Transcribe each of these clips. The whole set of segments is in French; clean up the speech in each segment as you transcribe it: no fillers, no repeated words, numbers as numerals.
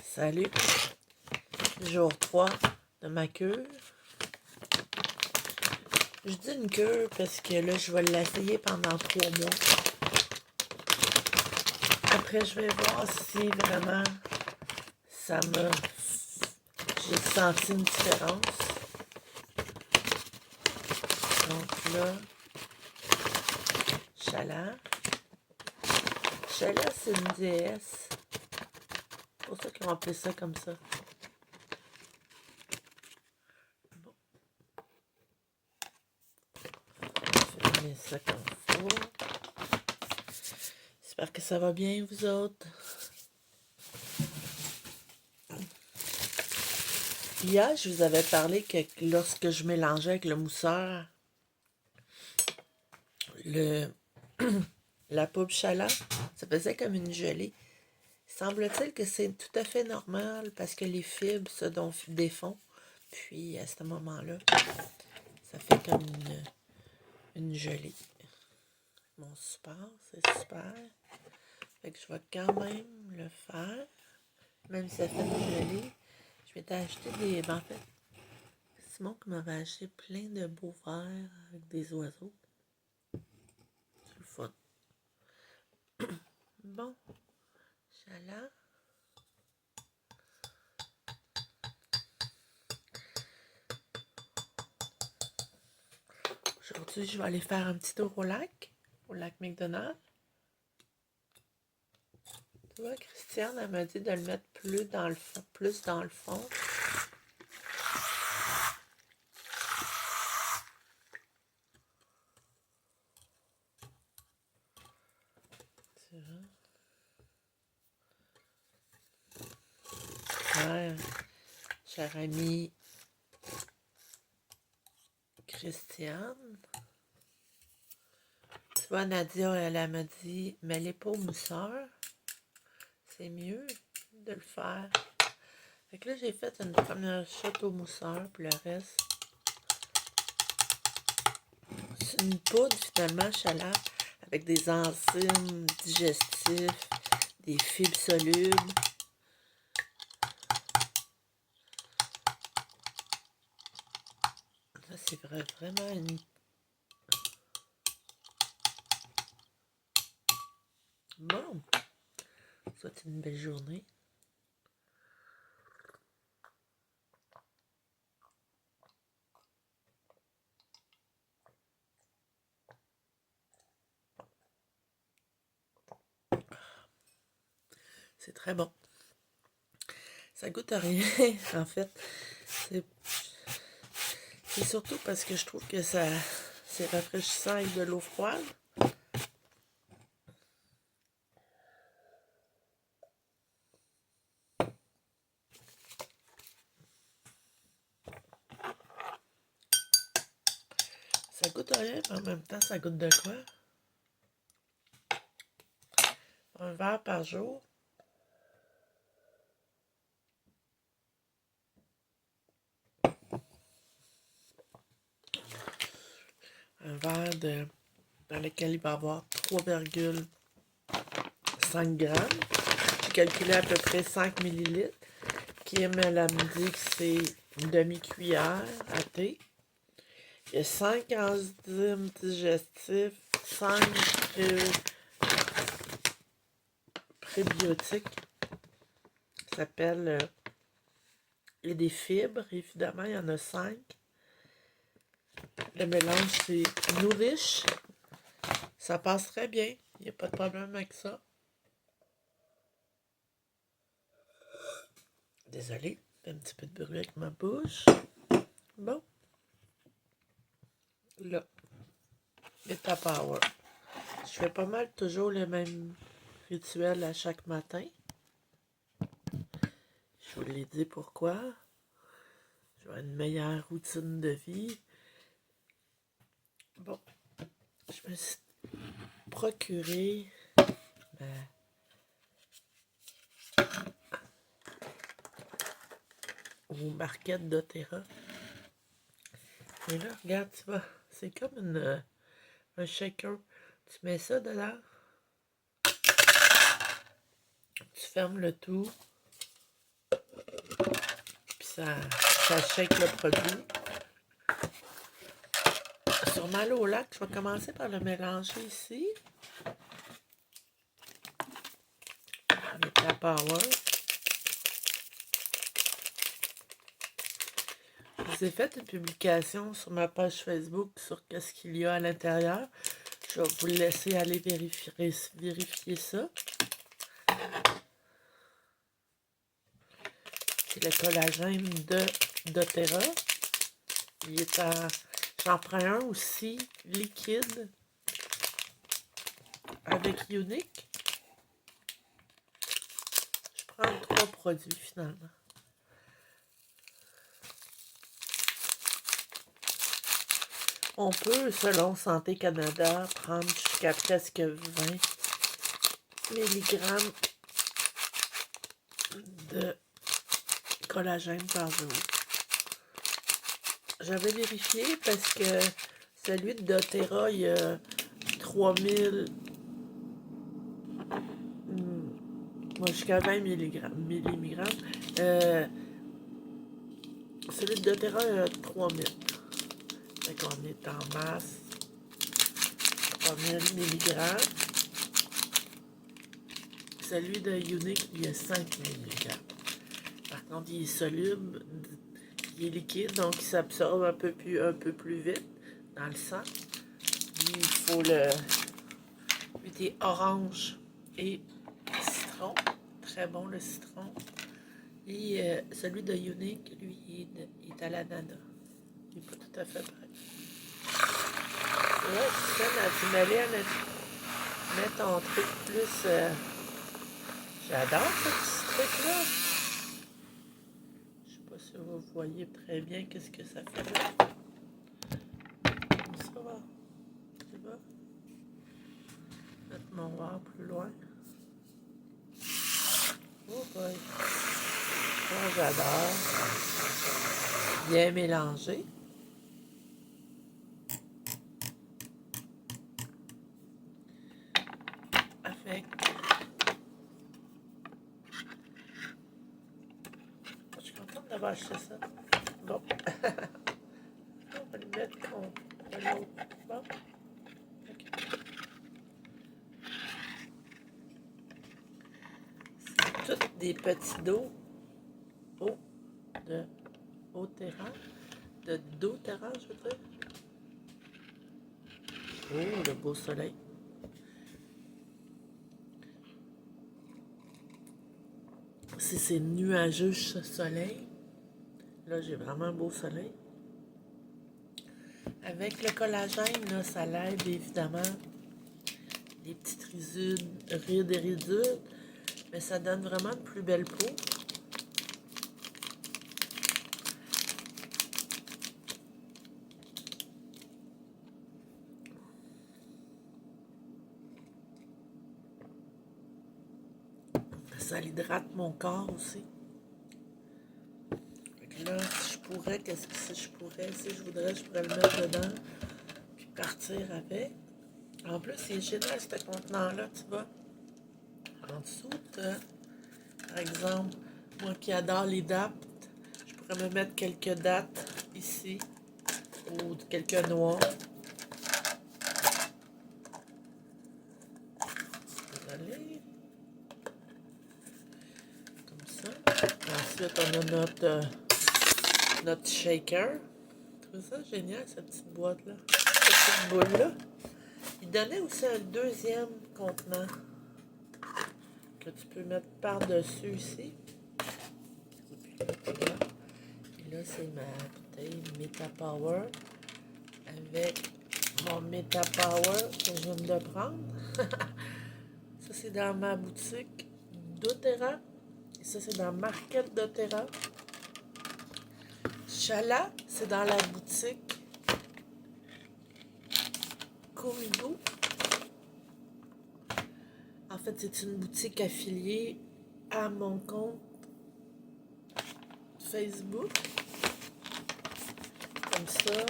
Salut, jour 3 de ma cure. Je dis une cure parce que là, je vais l'essayer pendant 3 mois. Après, je vais voir si vraiment ça me... J'ai senti une différence. Donc là, Chala. Chala, c'est une déesse. C'est pour ça qu'ils ont appelé ça comme ça. Bon. Je vais mettre ça comme faut. J'espère que ça va bien, vous autres. Hier, je vous avais parlé que lorsque je mélangeais avec le mousseur, la poudre Chala, ça faisait comme une gelée. Semble-t-il que c'est tout à fait normal parce que les fibres se défont. Puis à ce moment-là, ça fait comme une gelée. Bon, super, c'est super. Fait que je vais quand même le faire. Même si ça fait une gelée. Je m'étais acheté des... En fait, Simon qui m'avait acheté plein de beaux verres avec des oiseaux. C'est le fun. Bon, Chala. Aujourd'hui, je vais aller faire un petit tour au lac McDonald. Tu vois, Christiane, elle m'a dit de le mettre plus dans le fond. Tu vois? Ouais, chère amie Christiane. Tu vois, Nadia, elle m'a dit, mets-les pas au mousseur. C'est mieux de le faire. Fait que là, j'ai fait une première shot au mousseur, puis le reste. C'est une poudre, finalement, Chala, avec des enzymes digestifs, des fibres solubles. Ça, c'est vraiment une... Bon, soit une belle journée. C'est très bon. Ça goûte à rien, en fait. C'est surtout parce que je trouve que c'est rafraîchissant avec de l'eau froide. Ça goûte à rien, mais en même temps, ça goûte de quoi? Un verre par jour. Un verre dans lequel il va y avoir 3,5 grammes. J'ai calculé à peu près 5 millilitres. Kim, elle me dit que c'est une demi-cuillère à thé. Il y a 5 enzymes digestifs, 5 prébiotiques. Ça s'appelle... il y a des fibres, évidemment, il y en a 5. Le mélange, c'est Nourish. Ça passe très bien. Il n'y a pas de problème avec ça. Désolée, un petit peu de bruit avec ma bouche. Bon. Là, Vita Power. Je fais pas mal toujours le même rituel à chaque matin. Je vous l'ai dit pourquoi. Je veux une meilleure routine de vie. Bon, je me suis procuré au Market d'Otera. Et là, regarde, tu vois, c'est comme un shaker. Tu mets ça dedans. Tu fermes le tout. ça shake le produit. Sur Malo au lac, je vais commencer par le mélanger ici. Avec la Power. Je vous ai fait une publication sur ma page Facebook sur qu'est-ce qu'il y a à l'intérieur. Je vais vous laisser aller vérifier ça. C'est le collagène de doTERRA. Il est en... J'en prends un aussi liquide avec Unique. Je prends 3 produits finalement. On peut, selon Santé Canada, prendre jusqu'à presque 20 mg de collagène par jour. J'avais vérifié parce que celui de doTERRA, il y a 3000, jusqu'à 20 mg. Celui de doTERRA, il y a 3000. Fait qu'on est en masse 3000 mg. Celui de Unique, il y a 5 mg. Par contre, il est soluble, il est liquide, donc il s'absorbe un peu plus vite dans le sang. Puis, il faut le des orange et citron. Très bon le citron. Et celui de Unique, lui, il est à l'ananas. Il n'est pas tout à fait prêt. Ouais, tu sais, Nathalie, mets ton truc plus... J'adore ce petit truc-là. Je sais pas si vous voyez très bien qu'est-ce que ça fait là. Ça va. Tu vas? Mettre mon verre plus loin. Oh boy. Oh, j'adore. Bien mélangé. Avec... Je suis contente d'avoir acheté ça. Bon. On va le mettre contre l'autre. Bon. Okay. C'est tous des petits dos. De doTERRA, je veux dire. Oh, le beau soleil. Si c'est nuageux ce soleil, là j'ai vraiment un beau soleil. Avec le collagène, là, ça l'aide évidemment. Des petites rides et ridures, mais ça donne vraiment de plus belle peau. Ça hydrate mon corps aussi. Là, si je pourrais, si je voudrais, je pourrais le mettre dedans, puis partir avec. En plus, c'est génial, ce contenant-là, tu vois. En dessous, par exemple, moi qui adore les dates, je pourrais me mettre quelques dates ici, ou quelques noix. Désolée. Comme ça. Ensuite, on a notre shaker. Je trouve ça génial, cette petite boîte-là. Cette petite boule-là. Il donnait aussi un deuxième contenant que tu peux mettre par-dessus ici. Et là, c'est ma bouteille MetaPower avec mon MetaPower que je viens de prendre. Ça, c'est dans ma boutique doTERRA. Et ça, c'est dans Market doTERRA. Chala, c'est dans la boutique Kurigo. En fait, c'est une boutique affiliée à mon compte Facebook. Comme ça.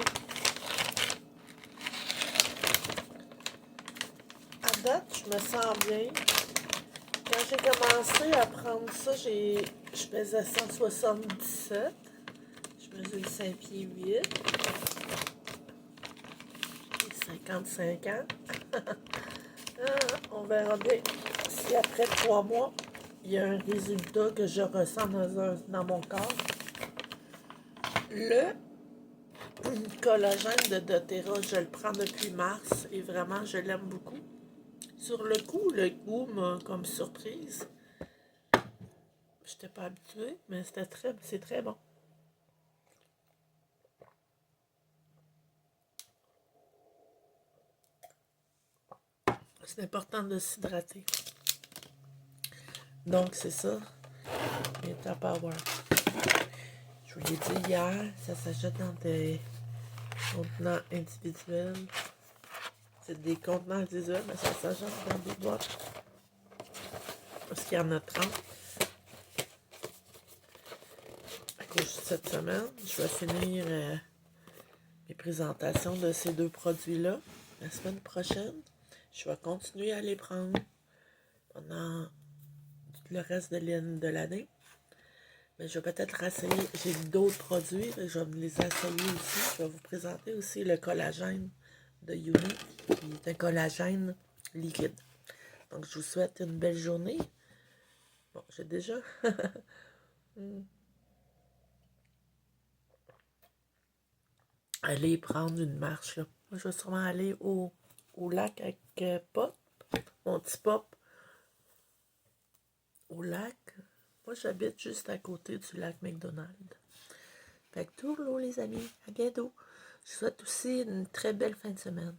À date, je me sens bien. Quand j'ai commencé à prendre ça, je pesais 177. Je mesure 5 pieds 8. J'ai 55 ans. On verra bien si après 3 mois, il y a un résultat que je ressens dans mon corps. Le collagène de doTERRA, je le prends depuis mars et vraiment, je l'aime beaucoup. Sur le coup, le goût m'a comme surprise. Je n'étais pas habituée, mais c'est très bon. C'est important de s'hydrater. Donc, c'est ça. Les Tupperware. Je vous l'ai dit hier, ça s'achète dans des contenants individuels. C'est des contenants individuels, mais ça s'achète dans des boîtes. Parce qu'il y en a 30. À cause de cette semaine, je vais finir mes présentations de ces deux produits-là. La semaine prochaine, je vais continuer à les prendre pendant le reste de l'année. Mais je vais peut-être essayer, j'ai d'autres produits, je vais me les essayer aussi. Je vais vous présenter aussi le collagène de Unique, qui est un collagène liquide. Donc, je vous souhaite une belle journée. Bon, j'ai déjà... aller prendre une marche, là. Moi, je vais sûrement aller au lac avec Pop, mon petit Pop, au lac. Moi, j'habite juste à côté du lac McDonald. Fait que tourlou, les amis. À bientôt. Je vous souhaite aussi une très belle fin de semaine.